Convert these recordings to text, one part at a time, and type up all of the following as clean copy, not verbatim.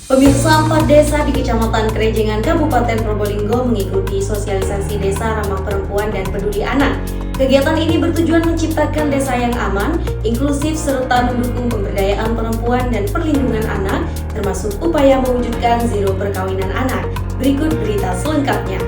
Pemirsa, 4 desa di Kecamatan Krejengan, Kabupaten Probolinggo mengikuti sosialisasi desa ramah perempuan dan peduli anak. Kegiatan ini bertujuan menciptakan desa yang aman, inklusif, serta mendukung pemberdayaan perempuan dan perlindungan anak, termasuk upaya mewujudkan zero perkawinan anak. Berikut berita selengkapnya.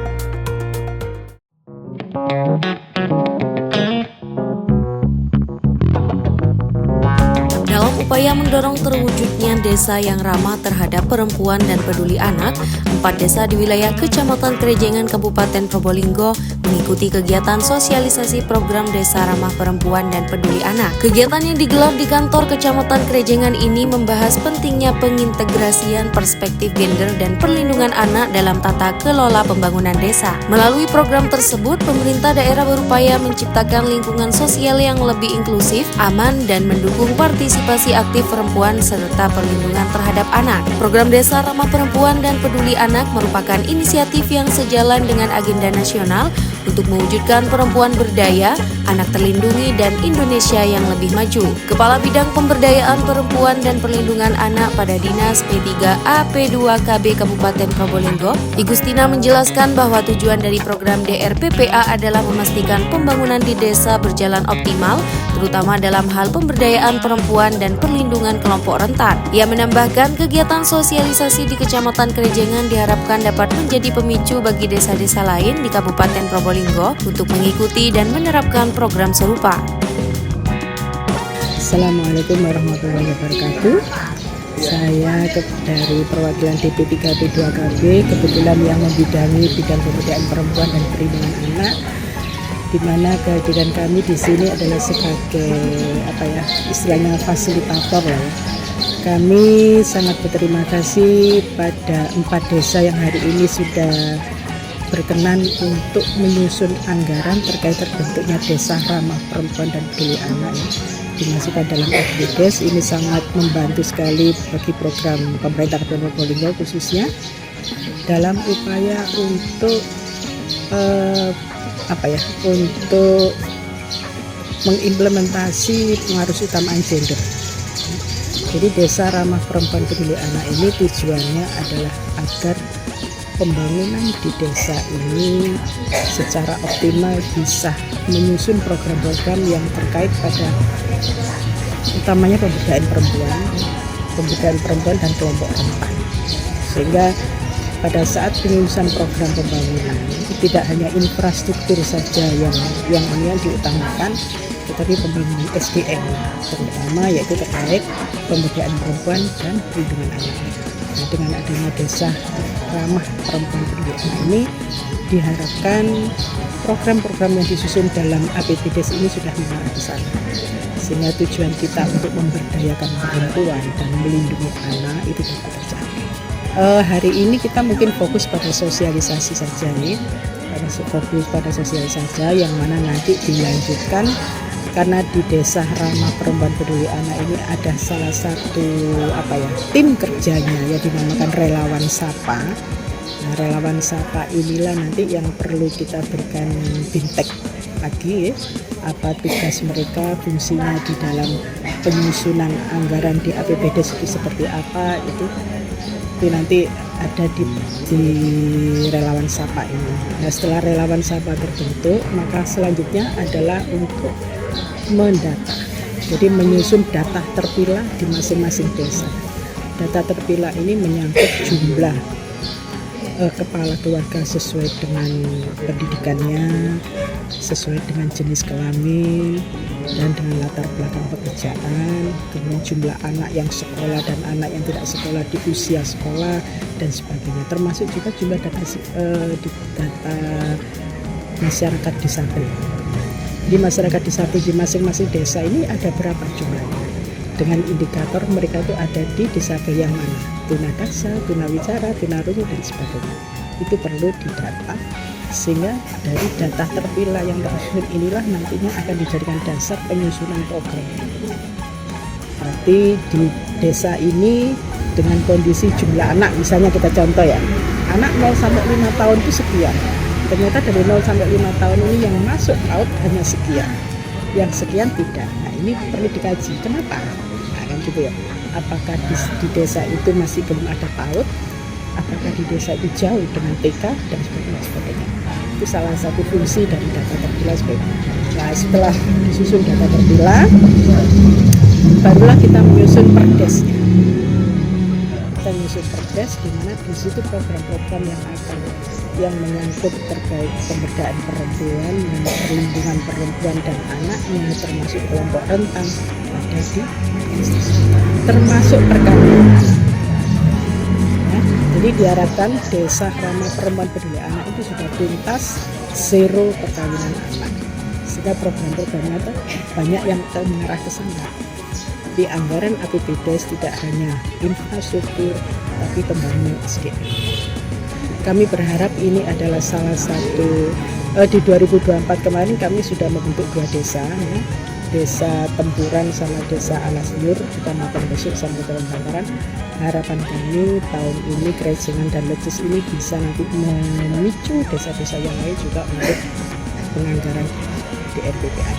Dalam upaya mendorong terwujudnya desa yang ramah terhadap perempuan dan peduli anak, 4 desa di wilayah Kecamatan Krejengan, Kabupaten Probolinggo mengikuti kegiatan sosialisasi program Desa Ramah Perempuan dan Peduli Anak. Kegiatan yang digelar di kantor Kecamatan Krejengan ini membahas pentingnya pengintegrasian perspektif gender dan perlindungan anak dalam tata kelola pembangunan desa. Melalui program tersebut, pemerintah daerah berupaya menciptakan lingkungan sosial yang lebih inklusif, aman, dan mendukung partisipasi aktif perempuan serta perlindungan terhadap anak. Program Desa Ramah Perempuan dan Peduli Anak merupakan inisiatif yang sejalan dengan agenda nasional untuk mewujudkan perempuan berdaya, anak terlindungi, dan Indonesia yang lebih maju. Kepala Bidang Pemberdayaan Perempuan dan Perlindungan Anak pada Dinas P3A P2KB Kabupaten Probolinggo, Igustina menjelaskan bahwa tujuan dari program DRPPA adalah memastikan pembangunan di desa berjalan optimal, terutama dalam hal pemberdayaan perempuan dan perlindungan kelompok rentan. Ia menambahkan kegiatan sosialisasi di Kecamatan Krejengan diharapkan dapat menjadi pemicu bagi desa-desa lain di Kabupaten Probolinggo untuk mengikuti dan menerapkan program serupa. Assalamualaikum warahmatullahi wabarakatuh. Saya dari perwakilan DP3P2KB, kebetulan yang membidangi bidang pemberdayaan perempuan dan perlindungan anak, di mana kehadiran kami di sini adalah sebagai istilahnya fasilitator ya. Kami sangat berterima kasih pada 4 desa yang hari ini sudah berkenan untuk menyusun anggaran terkait terbentuknya Desa Ramah Perempuan dan Peduli Anak dimasukkan dalam RPDes. Ini sangat membantu sekali bagi program pemerintah Kabupaten Probolinggo khususnya dalam upaya untuk untuk mengimplementasi pengaruh utamaan gender. Jadi Desa Ramah Perempuan Peduli Anak ini tujuannya adalah agar pembangunan di desa ini secara optimal bisa menyusun program-program yang terkait pada utamanya pemberdayaan perempuan dan kelompok rentan. Sehingga pada saat penyusunan program pembangunan tidak hanya infrastruktur saja yang diutamakan, tetapi pembangunan SDM terutama yaitu terkait pemberdayaan perempuan dan perlindungan anak. Nah, dengan adanya Desa Ramah Perempuan Peduli Anak ini diharapkan program-program yang disusun dalam APBDes ini sudah mengarah ke sana, sehingga tujuan kita untuk memberdayakan perempuan dan melindungi anak itu dapat tercapai. Hari ini kita mungkin fokus pada sosialisasi saja nih, fokus pada sosialisasi saja yang mana nanti dilanjutkan. Karena di Desa Ramah Perempuan Peduli Anak ini ada salah satu tim kerjanya yang dinamakan Relawan Sapa. Nah, Relawan Sapa inilah nanti yang perlu kita berikan bintek lagi apa tugas mereka, fungsinya di dalam penyusunan anggaran di APBDes itu seperti apa, itu nanti ada di Relawan Sapa ini. Nah, setelah Relawan Sapa terbentuk, maka selanjutnya adalah untuk mendata. Jadi menyusun data terpilah di masing-masing desa. Data terpilah ini menyangkut jumlah kepala keluarga sesuai dengan pendidikannya, sesuai dengan jenis kelamin, dan dengan latar belakang pekerjaan, kemudian jumlah anak yang sekolah dan anak yang tidak sekolah di usia sekolah dan sebagainya. Termasuk juga jumlah data masyarakat disabel. Di masyarakat disabel di masing-masing desa ini ada berapa jumlahnya? Dengan indikator mereka itu ada di disabel yang mana? Tunadaksa, tunawicara, tunarungu dan sebagainya. Itu perlu didata, sehingga dari data terpilah yang tersusun inilah nantinya akan dijadikan dasar penyusunan program. Berarti di desa ini dengan kondisi jumlah anak, misalnya kita contoh ya, anak 0 sampai 5 tahun itu sekian. Ternyata dari 0 sampai 5 tahun ini yang masuk PAUD hanya sekian, yang sekian tidak. Nah, ini perlu dikaji. Kenapa? Nah, kan gitu ya. apakah di desa itu masih belum ada PAUD, apakah di desa itu jauh dengan TK dan sebagainya. Itu salah satu fungsi dari data terpilah sebagainya. Nah, setelah disusun data terpilah, barulah kita menyusun perdesnya. Kita menyusun perdes di mana di situ program-program yang menyangkut terkait pemberdayaan perempuan dan perlindungan perempuan dan anaknya, termasuk kelompok rentan, ada di termasuk perkawinan. Ya, jadi diharapkan desa ramah perempuan peduli anak itu sudah tuntas zero perkawinan anak, sehingga program-programnya itu banyak yang mengarah ke sana. Di anggaran APBDes tidak hanya infrastruktur tapi pembangunan SDM. Kami berharap ini adalah salah satu di 2024 kemarin kami sudah membentuk 2 desa, ya. Desa Tempuran sama Desa Alasnyur, Kecamatan Besuk, Kabupaten Bantaran. Harapan kami tahun ini Krejengan dan Leces ini bisa nanti memicu desa-desa yang lain juga untuk penganggaran di RPPA.